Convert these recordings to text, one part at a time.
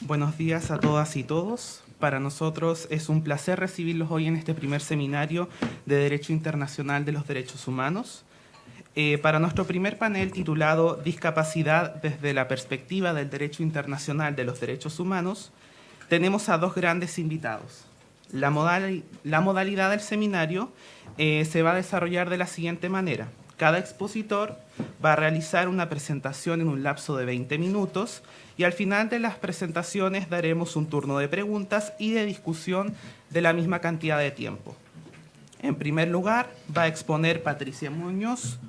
Buenos días a todas y todos. Para nosotros es un placer recibirlos hoy en este primer seminario de Derecho Internacional de los Derechos Humanos. Para nuestro primer panel titulado Discapacidad desde la perspectiva del Derecho Internacional de los Derechos Humanos, tenemos a dos grandes invitados. La modalidad del seminario se va a desarrollar de la siguiente manera. Cada expositor va a realizar una presentación en un lapso de 20 minutos y al final de las presentaciones daremos un turno de preguntas y de discusión de la misma cantidad de tiempo. En primer lugar, va a exponer Patricia Muñoz,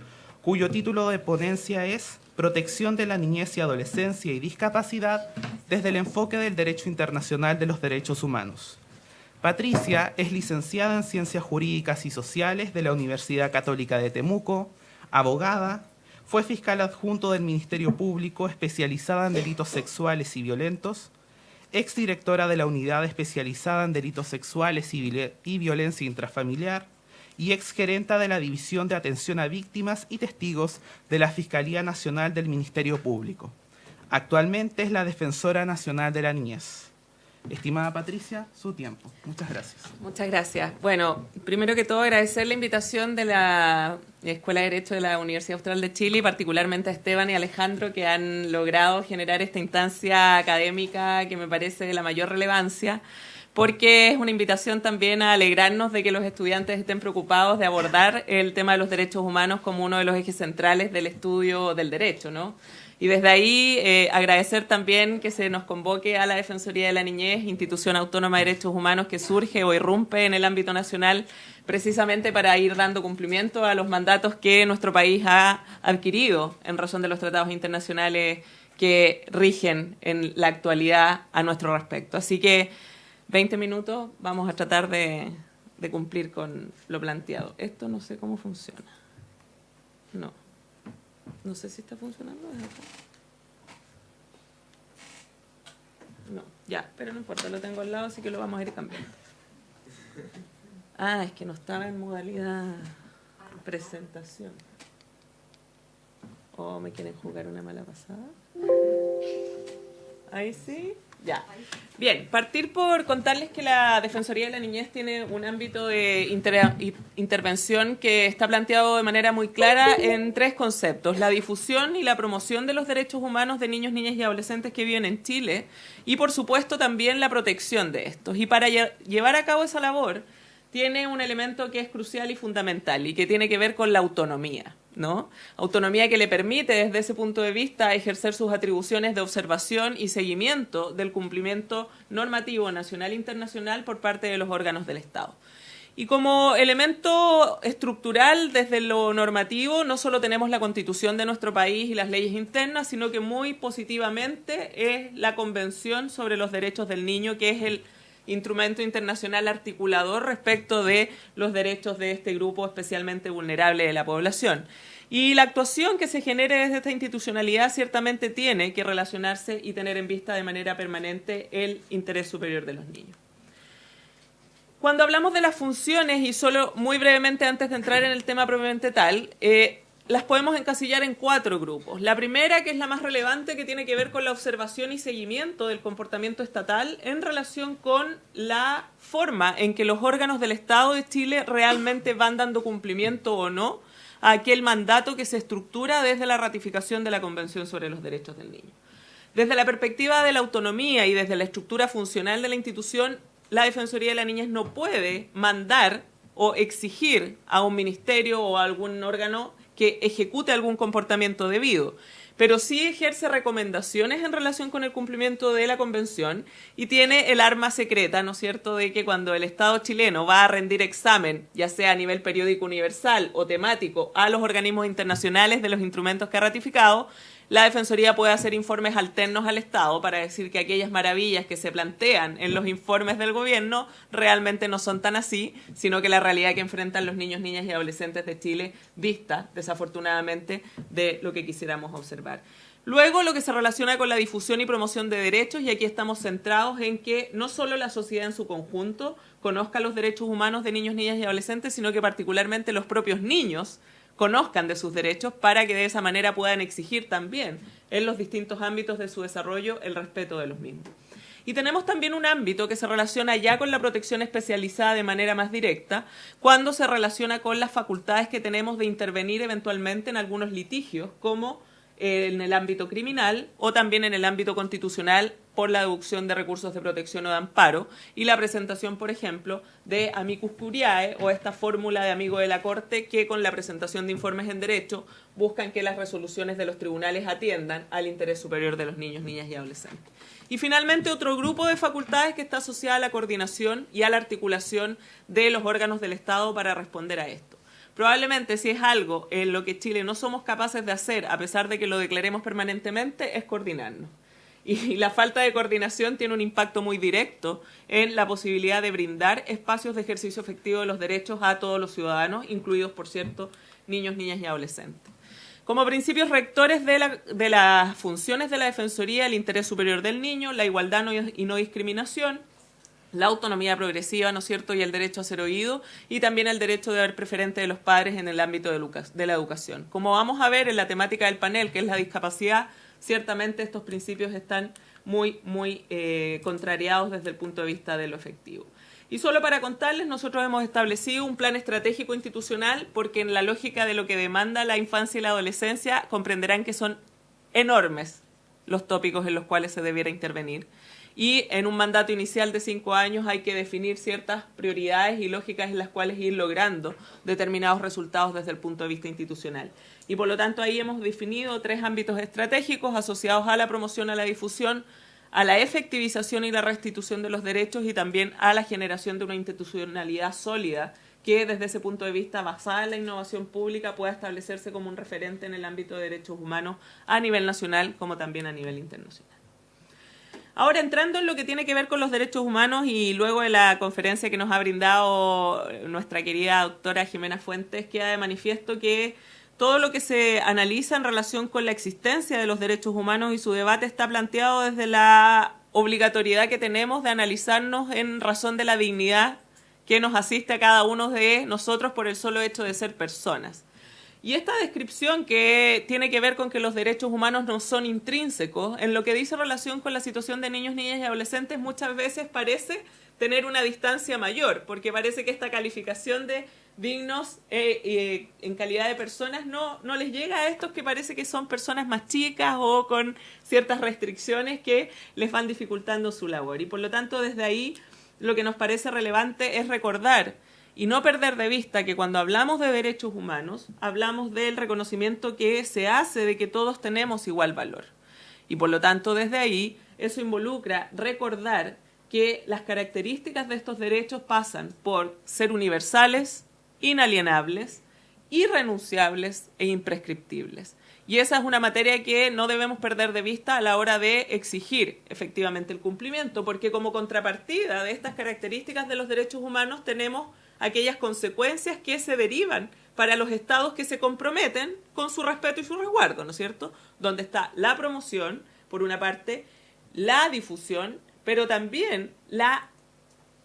cuyo título de ponencia es Protección de la niñez y adolescencia y discapacidad desde el enfoque del Derecho Internacional de los Derechos Humanos. Patricia es licenciada en Ciencias Jurídicas y Sociales de la Universidad Católica de Temuco, abogada, fue fiscal adjunto del Ministerio Público especializada en delitos sexuales y violentos, exdirectora de la Unidad Especializada en Delitos Sexuales y Violencia Intrafamiliar y exgerenta de la División de Atención a Víctimas y Testigos de la Fiscalía Nacional del Ministerio Público. Actualmente es la Defensora Nacional de la Niñez. Estimada Patricia, su tiempo. Muchas gracias. Muchas gracias. Bueno, primero que todo agradecer la invitación de la Escuela de Derecho de la Universidad Austral de Chile y particularmente a Esteban y Alejandro que han logrado generar esta instancia académica que me parece de la mayor relevancia porque es una invitación también a alegrarnos de que los estudiantes estén preocupados de abordar el tema de los derechos humanos como uno de los ejes centrales del estudio del derecho, ¿no? Y desde ahí agradecer también que se nos convoque a la Defensoría de la Niñez, institución autónoma de derechos humanos que surge o irrumpe en el ámbito nacional precisamente para ir dando cumplimiento a los mandatos que nuestro país ha adquirido en razón de los tratados internacionales que rigen en la actualidad a nuestro respecto. Así que 20 minutos vamos a tratar de cumplir con lo planteado. Esto no sé cómo funciona. No sé si está funcionando. No, ya, pero no importa, lo tengo al lado, así que lo vamos a ir cambiando. Ah, es que no estaba en modalidad presentación. ¿O me quieren jugar una mala pasada? Ahí sí. Ya. Bien, partir por contarles que la Defensoría de la Niñez tiene un ámbito de intervención que está planteado de manera muy clara en tres conceptos: la difusión y la promoción de los derechos humanos de niños, niñas y adolescentes que viven en Chile y, por supuesto, también la protección de estos. Y para llevar a cabo esa labor tiene un elemento que es crucial y fundamental y que tiene que ver con la autonomía, ¿no? Autonomía que le permite, desde ese punto de vista, ejercer sus atribuciones de observación y seguimiento del cumplimiento normativo nacional e internacional por parte de los órganos del Estado. Y como elemento estructural desde lo normativo, no solo tenemos la Constitución de nuestro país y las leyes internas, sino que muy positivamente es la Convención sobre los Derechos del Niño, que es el instrumento internacional articulador respecto de los derechos de este grupo especialmente vulnerable de la población. Y la actuación que se genere desde esta institucionalidad ciertamente tiene que relacionarse y tener en vista de manera permanente el interés superior de los niños. Cuando hablamos de las funciones, y solo muy brevemente antes de entrar en el tema propiamente tal, las podemos encasillar en 4 grupos. La primera, que es la más relevante, que tiene que ver con la observación y seguimiento del comportamiento estatal en relación con la forma en que los órganos del Estado de Chile realmente van dando cumplimiento o no a aquel mandato que se estructura desde la ratificación de la Convención sobre los Derechos del Niño. Desde la perspectiva de la autonomía y desde la estructura funcional de la institución, la Defensoría de la Niñez no puede mandar o exigir a un ministerio o a algún órgano que ejecute algún comportamiento debido, pero sí ejerce recomendaciones en relación con el cumplimiento de la Convención y tiene el arma secreta, ¿no es cierto?, de que cuando el Estado chileno va a rendir examen, ya sea a nivel periódico universal o temático, a los organismos internacionales de los instrumentos que ha ratificado, la Defensoría puede hacer informes alternos al Estado para decir que aquellas maravillas que se plantean en los informes del gobierno realmente no son tan así, sino que la realidad que enfrentan los niños, niñas y adolescentes de Chile dista, desafortunadamente, de lo que quisiéramos observar. Luego, lo que se relaciona con la difusión y promoción de derechos, y aquí estamos centrados en que no solo la sociedad en su conjunto conozca los derechos humanos de niños, niñas y adolescentes, sino que particularmente los propios niños conozcan de sus derechos para que de esa manera puedan exigir también en los distintos ámbitos de su desarrollo el respeto de los mismos. Y tenemos también un ámbito que se relaciona ya con la protección especializada de manera más directa, cuando se relaciona con las facultades que tenemos de intervenir eventualmente en algunos litigios, como en el ámbito criminal o también en el ámbito constitucional por la deducción de recursos de protección o de amparo y la presentación, por ejemplo, de amicus curiae o esta fórmula de amigo de la Corte que con la presentación de informes en derecho buscan que las resoluciones de los tribunales atiendan al interés superior de los niños, niñas y adolescentes. Y finalmente otro grupo de facultades que está asociada a la coordinación y a la articulación de los órganos del Estado para responder a esto. Probablemente si es algo en lo que Chile no somos capaces de hacer, a pesar de que lo declaremos permanentemente, es coordinarnos. Y la falta de coordinación tiene un impacto muy directo en la posibilidad de brindar espacios de ejercicio efectivo de los derechos a todos los ciudadanos, incluidos, por cierto, niños, niñas y adolescentes. Como principios rectores de las funciones de la Defensoría, el interés superior del niño, la igualdad y no discriminación, la autonomía progresiva, ¿no es cierto?, y el derecho a ser oído, y también el derecho de haber preferente de los padres en el ámbito de la educación. Como vamos a ver en la temática del panel, que es la discapacidad, ciertamente estos principios están muy contrariados desde el punto de vista de lo efectivo. Y solo para contarles, nosotros hemos establecido un plan estratégico institucional porque en la lógica de lo que demanda la infancia y la adolescencia comprenderán que son enormes los tópicos en los cuales se debiera intervenir. Y en un mandato inicial de 5 años hay que definir ciertas prioridades y lógicas en las cuales ir logrando determinados resultados desde el punto de vista institucional. Y por lo tanto ahí hemos definido 3 ámbitos estratégicos asociados a la promoción, a la difusión, a la efectivización y la restitución de los derechos y también a la generación de una institucionalidad sólida que desde ese punto de vista basada en la innovación pública pueda establecerse como un referente en el ámbito de derechos humanos a nivel nacional como también a nivel internacional. Ahora, entrando en lo que tiene que ver con los derechos humanos y luego de la conferencia que nos ha brindado nuestra querida doctora Jimena Fuentes, queda de manifiesto que todo lo que se analiza en relación con la existencia de los derechos humanos y su debate está planteado desde la obligatoriedad que tenemos de analizarnos en razón de la dignidad que nos asiste a cada uno de nosotros por el solo hecho de ser personas. Y esta descripción que tiene que ver con que los derechos humanos no son intrínsecos, en lo que dice relación con la situación de niños, niñas y adolescentes, muchas veces parece tener una distancia mayor, porque parece que esta calificación de dignos en calidad de personas no les llega a estos que parece que son personas más chicas o con ciertas restricciones que les van dificultando su labor. Y por lo tanto, desde ahí, lo que nos parece relevante es recordar y no perder de vista que cuando hablamos de derechos humanos, hablamos del reconocimiento que se hace de que todos tenemos igual valor. Y por lo tanto, desde ahí, eso involucra recordar que las características de estos derechos pasan por ser universales, inalienables, irrenunciables e imprescriptibles. Y esa es una materia que no debemos perder de vista a la hora de exigir efectivamente el cumplimiento, porque como contrapartida de estas características de los derechos humanos tenemos aquellas consecuencias que se derivan para los estados que se comprometen con su respeto y su resguardo, ¿no es cierto? Donde está la promoción, por una parte, la difusión, pero también la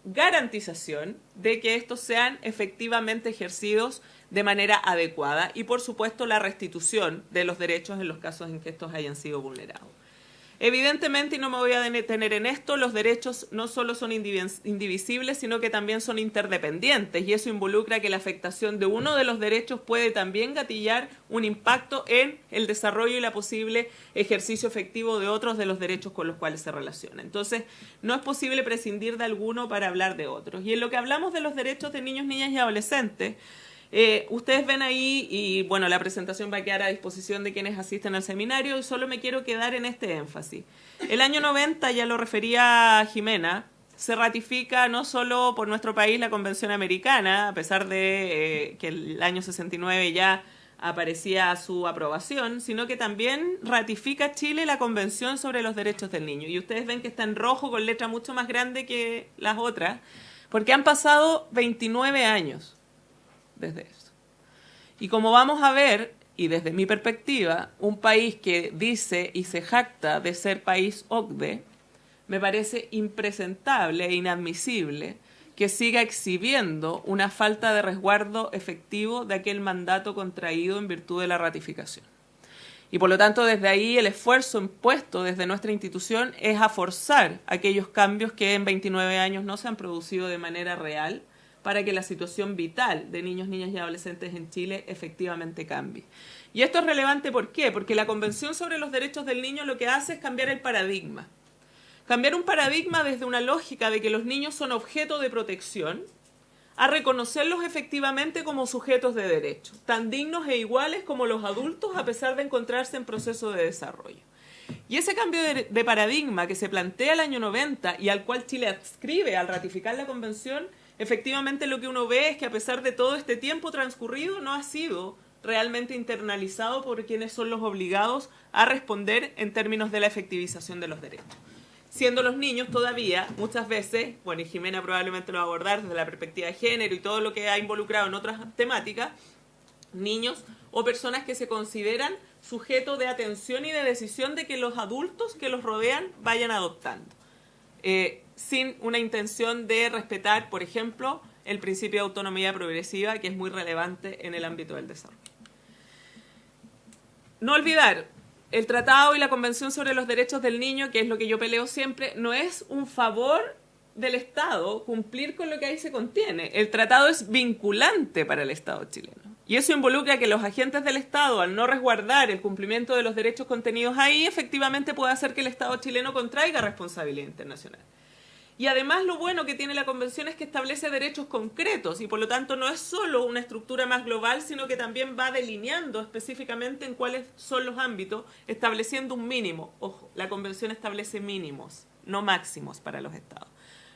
garantización de que estos sean efectivamente ejercidos de manera adecuada y, por supuesto, la restitución de los derechos en los casos en que estos hayan sido vulnerados. Evidentemente, y no me voy a detener en esto, los derechos no solo son indivisibles, sino que también son interdependientes, y eso involucra que la afectación de uno de los derechos puede también gatillar un impacto en el desarrollo y la posible ejercicio efectivo de otros de los derechos con los cuales se relaciona. Entonces, no es posible prescindir de alguno para hablar de otros. Y en lo que hablamos de los derechos de niños, niñas y adolescentes, ustedes ven ahí, y bueno, la presentación va a quedar a disposición de quienes asisten al seminario, y solo me quiero quedar en este énfasis. El año 90, ya lo refería Jimena, se ratifica no solo por nuestro país la Convención Americana, a pesar de que el año 69 ya aparecía su aprobación, sino que también ratifica Chile la Convención sobre los Derechos del Niño. Y ustedes ven que está en rojo con letra mucho más grande que las otras, porque han pasado 29 años desde eso. Y como vamos a ver, y desde mi perspectiva, un país que dice y se jacta de ser país OCDE, me parece impresentable e inadmisible que siga exhibiendo una falta de resguardo efectivo de aquel mandato contraído en virtud de la ratificación. Y por lo tanto, desde ahí el esfuerzo impuesto desde nuestra institución es a forzar aquellos cambios que en 29 años no se han producido de manera real para que la situación vital de niños, niñas y adolescentes en Chile efectivamente cambie. Y esto es relevante, ¿por qué? Porque la Convención sobre los Derechos del Niño lo que hace es cambiar el paradigma. Cambiar un paradigma desde una lógica de que los niños son objeto de protección a reconocerlos efectivamente como sujetos de derecho, tan dignos e iguales como los adultos a pesar de encontrarse en proceso de desarrollo. Y ese cambio de paradigma que se plantea el año 90 y al cual Chile adscribe al ratificar la Convención, efectivamente lo que uno ve es que a pesar de todo este tiempo transcurrido no ha sido realmente internalizado por quienes son los obligados a responder en términos de la efectivización de los derechos. Siendo los niños todavía, muchas veces, bueno, y Jimena probablemente lo va a abordar desde la perspectiva de género y todo lo que ha involucrado en otras temáticas, niños o personas que se consideran sujetos de atención y de decisión de que los adultos que los rodean vayan adoptando, sin una intención de respetar, por ejemplo, el principio de autonomía progresiva, que es muy relevante en el ámbito del desarrollo. No olvidar, el Tratado y la Convención sobre los Derechos del Niño, que es lo que yo peleo siempre, no es un favor del Estado cumplir con lo que ahí se contiene. El tratado es vinculante para el Estado chileno. Y eso involucra que los agentes del Estado, al no resguardar el cumplimiento de los derechos contenidos ahí, efectivamente puede hacer que el Estado chileno contraiga responsabilidad internacional. Y además lo bueno que tiene la Convención es que establece derechos concretos y por lo tanto no es solo una estructura más global, sino que también va delineando específicamente en cuáles son los ámbitos, estableciendo un mínimo. Ojo, la Convención establece mínimos, no máximos para los Estados.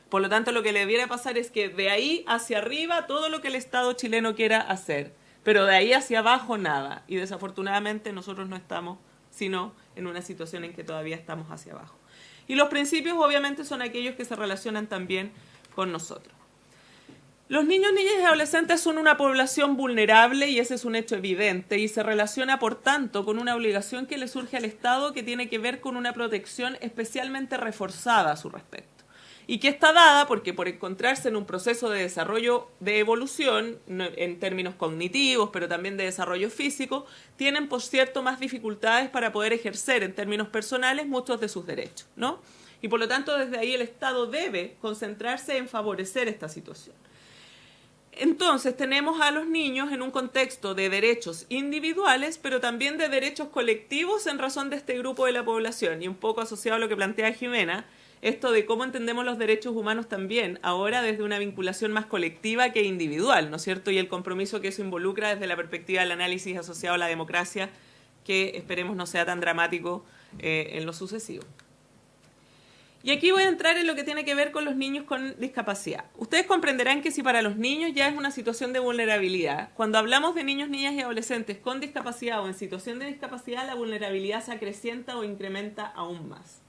Por lo tanto, lo que le debiera pasar es que de ahí hacia arriba todo lo que el Estado chileno quiera hacer, pero de ahí hacia abajo nada. Y desafortunadamente nosotros no estamos, sino en una situación en que todavía estamos hacia abajo. Y los principios obviamente son aquellos que se relacionan también con nosotros. Los niños, niñas y adolescentes son una población vulnerable y ese es un hecho evidente y se relaciona por tanto con una obligación que le surge al Estado que tiene que ver con una protección especialmente reforzada a su respecto. Y que está dada porque por encontrarse en un proceso de desarrollo de evolución, en términos cognitivos, pero también de desarrollo físico, tienen, por cierto, más dificultades para poder ejercer en términos personales muchos de sus derechos, ¿no? Y por lo tanto, desde ahí el Estado debe concentrarse en favorecer esta situación. Entonces, tenemos a los niños en un contexto de derechos individuales, pero también de derechos colectivos en razón de este grupo de la población, y un poco asociado a lo que plantea Jimena, esto de cómo entendemos los derechos humanos también, ahora desde una vinculación más colectiva que individual, ¿no es cierto? Y el compromiso que eso involucra desde la perspectiva del análisis asociado a la democracia, que esperemos no sea tan dramático en lo sucesivo. Y aquí voy a entrar en lo que tiene que ver con los niños con discapacidad. Ustedes comprenderán que si para los niños ya es una situación de vulnerabilidad, cuando hablamos de niños, niñas y adolescentes con discapacidad o en situación de discapacidad, la vulnerabilidad se acrecienta o incrementa aún más.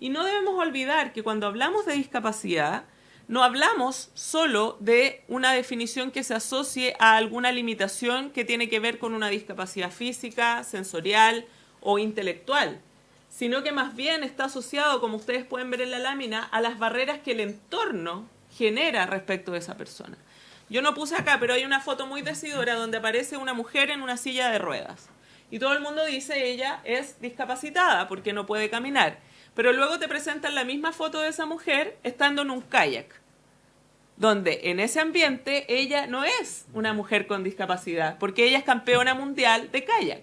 Y no debemos olvidar que cuando hablamos de discapacidad, no hablamos solo de una definición que se asocie a alguna limitación que tiene que ver con una discapacidad física, sensorial o intelectual, sino que más bien está asociado, como ustedes pueden ver en la lámina, a las barreras que el entorno genera respecto de esa persona. Yo no puse acá, pero hay una foto muy decidora donde aparece una mujer en una silla de ruedas. Y todo el mundo dice ella es discapacitada porque no puede caminar. Pero luego te presentan la misma foto de esa mujer estando en un kayak, donde en ese ambiente ella no es una mujer con discapacidad, porque ella es campeona mundial de kayak.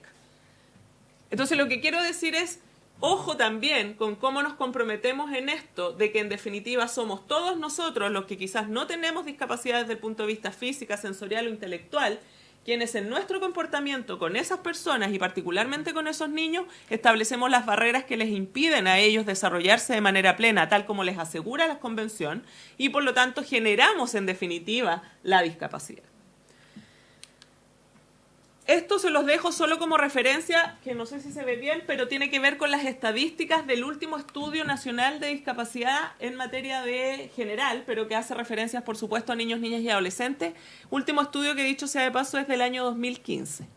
Entonces lo que quiero decir es, ojo también con cómo nos comprometemos en esto, de que en definitiva somos todos nosotros los que quizás no tenemos discapacidad desde el punto de vista física, sensorial o intelectual, quienes en nuestro comportamiento con esas personas y particularmente con esos niños establecemos las barreras que les impiden a ellos desarrollarse de manera plena, tal como les asegura la Convención, y por lo tanto generamos en definitiva la discapacidad. Esto se los dejo solo como referencia, que no sé si se ve bien, pero tiene que ver con las estadísticas del último Estudio Nacional de Discapacidad en materia de general, pero que hace referencias, por supuesto, a niños, niñas y adolescentes. Último estudio que, dicho sea de paso, es del año 2015.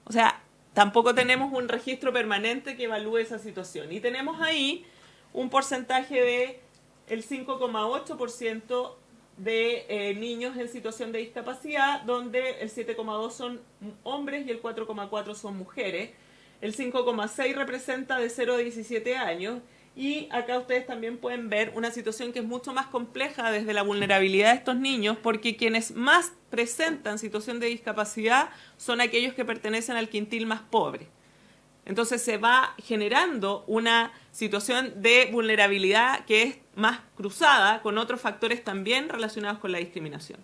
O sea, tampoco tenemos un registro permanente que evalúe esa situación. Y tenemos ahí un porcentaje del 5,8% de niños en situación de discapacidad, donde el 7,2 son hombres y el 4,4 son mujeres. el 5,6 representa de 0 a 17 años, y acá ustedes también pueden ver una situación que es mucho más compleja desde la vulnerabilidad de estos niños, porque quienes más presentan situación de discapacidad son aquellos que pertenecen al quintil más pobre. Entonces se va generando una situación de vulnerabilidad que es más cruzada con otros factores también relacionados con la discriminación.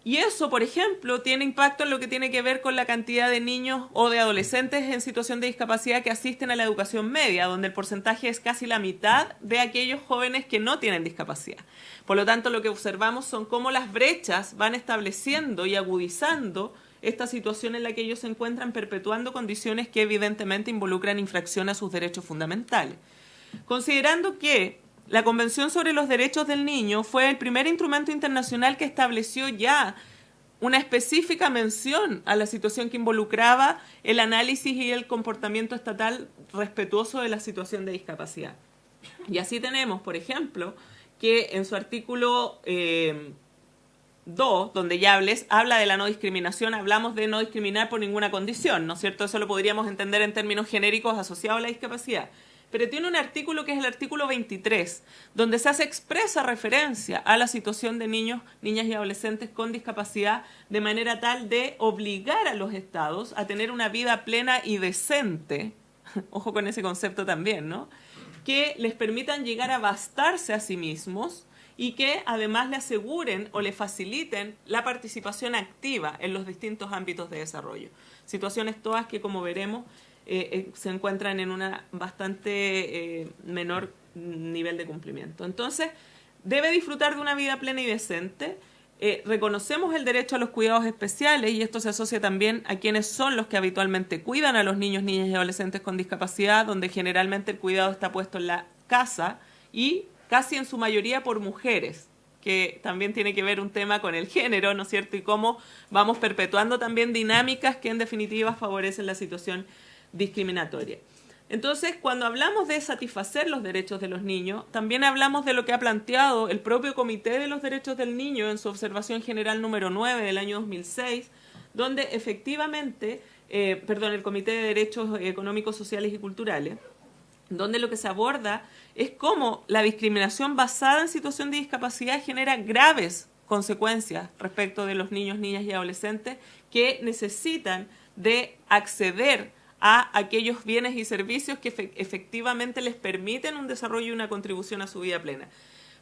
Y eso, por ejemplo, tiene impacto en lo que tiene que ver con la cantidad de niños o de adolescentes en situación de discapacidad que asisten a la educación media, donde el porcentaje es casi la mitad de aquellos jóvenes que no tienen discapacidad. Por lo tanto, lo que observamos son cómo las brechas van estableciendo y agudizando esta situación en la que ellos se encuentran, perpetuando condiciones que evidentemente involucran infracción a sus derechos fundamentales. Considerando que la Convención sobre los Derechos del Niño fue el primer instrumento internacional que estableció ya una específica mención a la situación que involucraba el análisis y el comportamiento estatal respetuoso de la situación de discapacidad. Y así tenemos, por ejemplo, que en su artículo 2, donde ya habla de la no discriminación, hablamos de no discriminar por ninguna condición, ¿no es cierto? Eso lo podríamos entender en términos genéricos asociados a la discapacidad. Pero tiene un artículo que es el artículo 23, donde se hace expresa referencia a la situación de niños, niñas y adolescentes con discapacidad, de manera tal de obligar a los estados a tener una vida plena y decente, ojo con ese concepto también, ¿no?, que les permitan llegar a bastarse a sí mismos y que además le aseguren o le faciliten la participación activa en los distintos ámbitos de desarrollo. Situaciones todas que, como veremos, se encuentran en una bastante menor nivel de cumplimiento. Entonces, debe disfrutar de una vida plena y decente. Reconocemos el derecho a los cuidados especiales, y esto se asocia también a quienes son los que habitualmente cuidan a los niños, niñas y adolescentes con discapacidad, donde generalmente el cuidado está puesto en la casa y casi en su mayoría por mujeres, que también tiene que ver un tema con el género, ¿no es cierto?, y cómo vamos perpetuando también dinámicas que en definitiva favorecen la situación discriminatoria. Entonces, cuando hablamos de satisfacer los derechos de los niños, también hablamos de lo que ha planteado el propio Comité de los Derechos del Niño en su observación general número 9 del año 2006, donde efectivamente, el Comité de Derechos Económicos, Sociales y Culturales, donde lo que se aborda es cómo la discriminación basada en situación de discapacidad genera graves consecuencias respecto de los niños, niñas y adolescentes que necesitan de acceder a aquellos bienes y servicios que efectivamente les permiten un desarrollo y una contribución a su vida plena.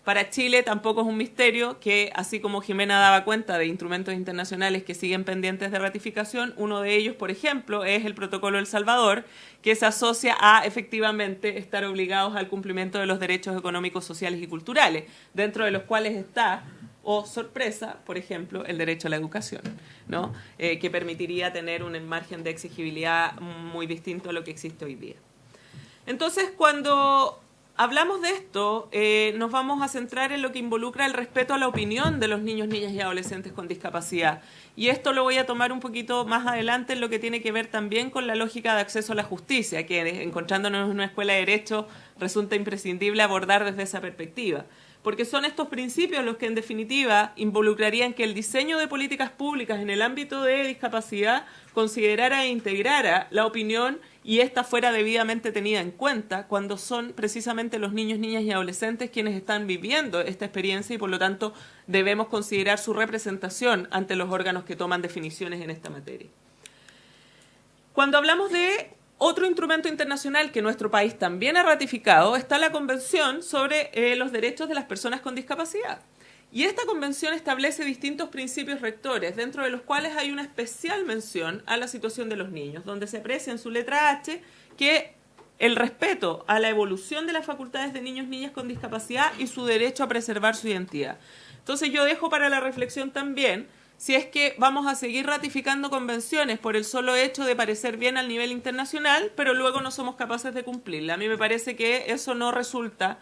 Para Chile tampoco es un misterio que, así como Jimena daba cuenta de instrumentos internacionales que siguen pendientes de ratificación, uno de ellos, por ejemplo, es el Protocolo El Salvador, que se asocia a efectivamente estar obligados al cumplimiento de los derechos económicos, sociales y culturales, dentro de los cuales está, o sorpresa, por ejemplo, el derecho a la educación, ¿no?, que permitiría tener un margen de exigibilidad muy distinto a lo que existe hoy día. Entonces, cuando hablamos de esto, nos vamos a centrar en lo que involucra el respeto a la opinión de los niños, niñas y adolescentes con discapacidad. Y esto lo voy a tomar un poquito más adelante en lo que tiene que ver también con la lógica de acceso a la justicia, que encontrándonos en una escuela de Derecho resulta imprescindible abordar desde esa perspectiva. Porque son estos principios los que en definitiva involucrarían que el diseño de políticas públicas en el ámbito de discapacidad considerara e integrara la opinión y esta fuera debidamente tenida en cuenta cuando son precisamente los niños, niñas y adolescentes quienes están viviendo esta experiencia, y por lo tanto debemos considerar su representación ante los órganos que toman definiciones en esta materia. Cuando hablamos de otro instrumento internacional que nuestro país también ha ratificado, está la Convención sobre los Derechos de las Personas con Discapacidad. Y esta convención establece distintos principios rectores, dentro de los cuales hay una especial mención a la situación de los niños, donde se aprecia en su letra H que el respeto a la evolución de las facultades de niños, niñas con discapacidad y su derecho a preservar su identidad. Entonces yo dejo para la reflexión también si es que vamos a seguir ratificando convenciones por el solo hecho de parecer bien al nivel internacional, pero luego no somos capaces de cumplirla. A mí me parece que eso no resulta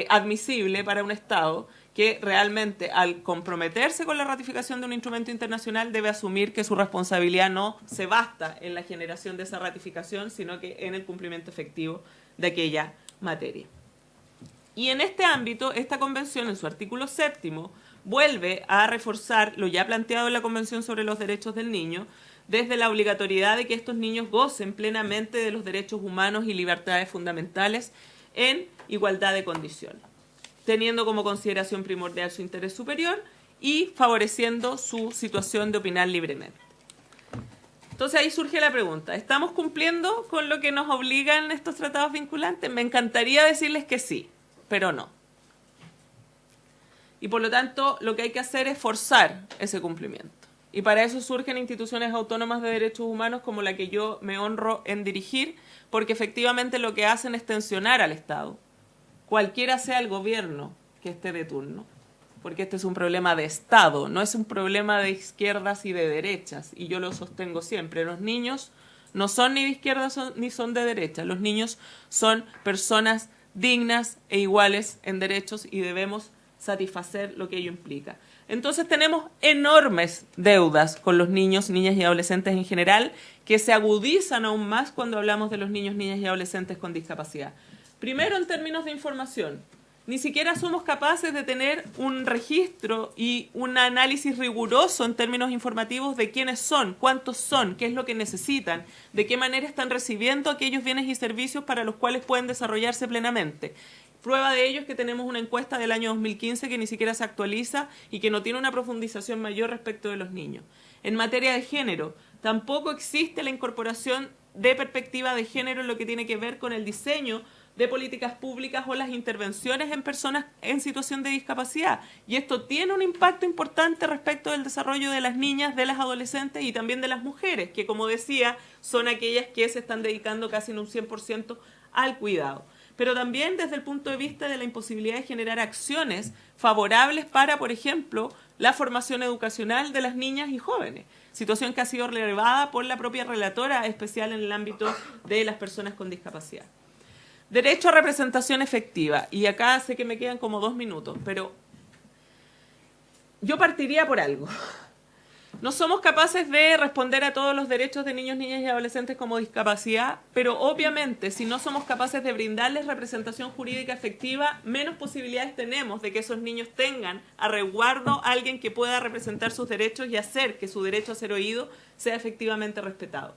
admisible para un Estado que realmente, al comprometerse con la ratificación de un instrumento internacional, debe asumir que su responsabilidad no se basta en la generación de esa ratificación, sino que en el cumplimiento efectivo de aquella materia. Y en este ámbito, esta convención, en su artículo 7º, vuelve a reforzar lo ya planteado en la Convención sobre los Derechos del Niño, desde la obligatoriedad de que estos niños gocen plenamente de los derechos humanos y libertades fundamentales en igualdad de condiciones, teniendo como consideración primordial su interés superior y favoreciendo su situación de opinar libremente. Entonces ahí surge la pregunta, ¿estamos cumpliendo con lo que nos obligan estos tratados vinculantes? Me encantaría decirles que sí, pero no. Y por lo tanto, lo que hay que hacer es forzar ese cumplimiento. Y para eso surgen instituciones autónomas de derechos humanos como la que yo me honro en dirigir, porque efectivamente lo que hacen es tensionar al Estado, cualquiera sea el gobierno que esté de turno. Porque este es un problema de Estado, no es un problema de izquierdas y de derechas, y yo lo sostengo siempre. Los niños no son ni de izquierdas ni son de derechas, los niños son personas dignas e iguales en derechos y debemos satisfacer lo que ello implica. Entonces tenemos enormes deudas con los niños, niñas y adolescentes en general, que se agudizan aún más cuando hablamos de los niños, niñas y adolescentes con discapacidad. Primero, en términos de información. Ni siquiera somos capaces de tener un registro y un análisis riguroso en términos informativos de quiénes son, cuántos son, qué es lo que necesitan, de qué manera están recibiendo aquellos bienes y servicios para los cuales pueden desarrollarse plenamente. Prueba de ello es que tenemos una encuesta del año 2015 que ni siquiera se actualiza y que no tiene una profundización mayor respecto de los niños. En materia de género, tampoco existe la incorporación de perspectiva de género en lo que tiene que ver con el diseño de políticas públicas o las intervenciones en personas en situación de discapacidad. Y esto tiene un impacto importante respecto del desarrollo de las niñas, de las adolescentes y también de las mujeres, que como decía, son aquellas que se están dedicando casi en un 100% al cuidado. Pero también desde el punto de vista de la imposibilidad de generar acciones favorables para, por ejemplo, la formación educacional de las niñas y jóvenes, situación que ha sido relevada por la propia relatora especial en el ámbito de las personas con discapacidad. Derecho a representación efectiva. Y acá sé que me quedan como 2 minutos, pero yo partiría por algo. No somos capaces de responder a todos los derechos de niños, niñas y adolescentes como discapacidad, pero obviamente si no somos capaces de brindarles representación jurídica efectiva, menos posibilidades tenemos de que esos niños tengan a resguardo a alguien que pueda representar sus derechos y hacer que su derecho a ser oído sea efectivamente respetado.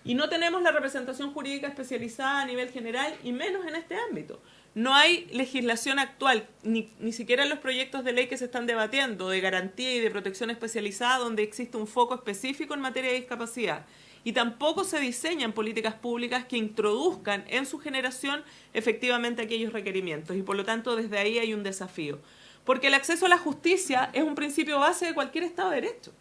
Y no tenemos la representación jurídica especializada a nivel general y menos en este ámbito. No hay legislación actual, ni siquiera en los proyectos de ley que se están debatiendo, de garantía y de protección especializada, donde existe un foco específico en materia de discapacidad. Y tampoco se diseñan políticas públicas que introduzcan en su generación efectivamente aquellos requerimientos. Y por lo tanto, desde ahí hay un desafío. Porque el acceso a la justicia es un principio base de cualquier Estado de Derecho.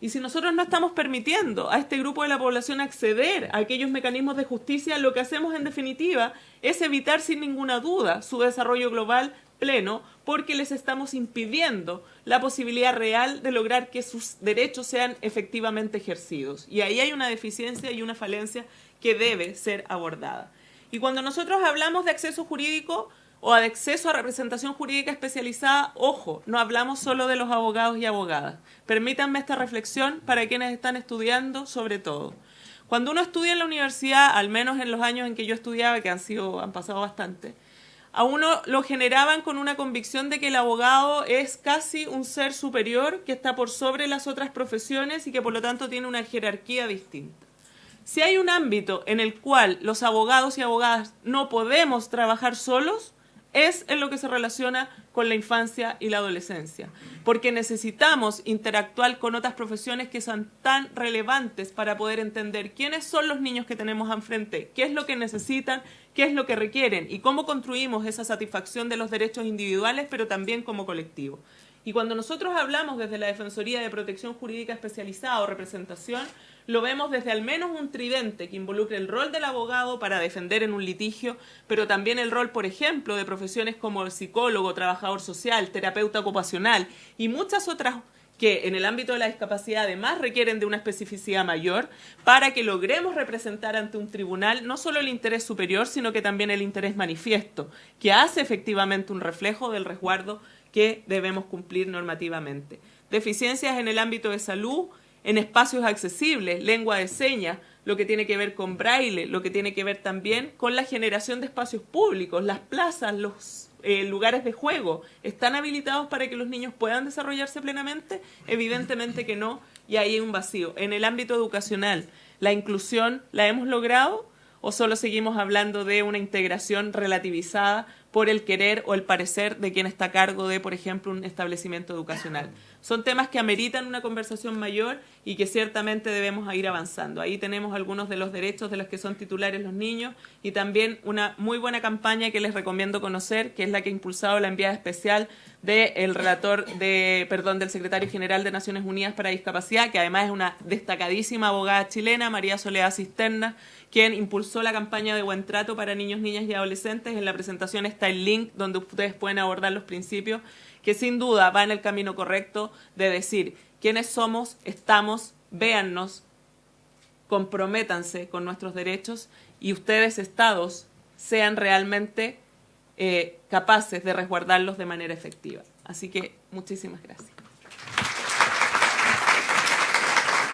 Y si nosotros no estamos permitiendo a este grupo de la población acceder a aquellos mecanismos de justicia, lo que hacemos en definitiva es evitar sin ninguna duda su desarrollo global pleno, porque les estamos impidiendo la posibilidad real de lograr que sus derechos sean efectivamente ejercidos. Y ahí hay una deficiencia y una falencia que debe ser abordada. Y cuando nosotros hablamos de acceso jurídico o de acceso a representación jurídica especializada, ojo, no hablamos solo de los abogados y abogadas. Permítanme esta reflexión para quienes están estudiando sobre todo. Cuando uno estudia en la universidad, al menos en los años en que yo estudiaba, que han pasado bastante, a uno lo generaban con una convicción de que el abogado es casi un ser superior que está por sobre las otras profesiones y que por lo tanto tiene una jerarquía distinta. Si hay un ámbito en el cual los abogados y abogadas no podemos trabajar solos, es en lo que se relaciona con la infancia y la adolescencia, porque necesitamos interactuar con otras profesiones que son tan relevantes para poder entender quiénes son los niños que tenemos enfrente, qué es lo que necesitan, qué es lo que requieren y cómo construimos esa satisfacción de los derechos individuales, pero también como colectivo. Y cuando nosotros hablamos desde la Defensoría de Protección Jurídica Especializada o representación, lo vemos desde al menos un tridente que involucre el rol del abogado para defender en un litigio, pero también el rol, por ejemplo, de profesiones como el psicólogo, trabajador social, terapeuta ocupacional y muchas otras que en el ámbito de la discapacidad además requieren de una especificidad mayor para que logremos representar ante un tribunal no solo el interés superior, sino que también el interés manifiesto, que hace efectivamente un reflejo del resguardo que debemos cumplir normativamente. Deficiencias en el ámbito de salud, en espacios accesibles, lengua de señas, lo que tiene que ver con braille, lo que tiene que ver también con la generación de espacios públicos, las plazas, los lugares de juego están habilitados para que los niños puedan desarrollarse plenamente? Evidentemente que no, y ahí hay un vacío. En el ámbito educacional, ¿la inclusión la hemos logrado o solo seguimos hablando de una integración relativizada por el querer o el parecer de quien está a cargo de, por ejemplo, un establecimiento educacional? Son temas que ameritan una conversación mayor y que ciertamente debemos ir avanzando. Ahí tenemos algunos de los derechos de los que son titulares los niños y también una muy buena campaña que les recomiendo conocer, que es la que ha impulsado la enviada especial del del secretario general de Naciones Unidas para Discapacidad, que además es una destacadísima abogada chilena, María Soledad Cisterna, quien impulsó la campaña de Buen Trato para niños, niñas y adolescentes. En la presentación está el link donde ustedes pueden abordar los principios, que sin duda va en el camino correcto de decir quiénes somos, estamos, véannos, comprométanse con nuestros derechos y ustedes, Estados, sean realmente capaces de resguardarlos de manera efectiva. Así que muchísimas gracias.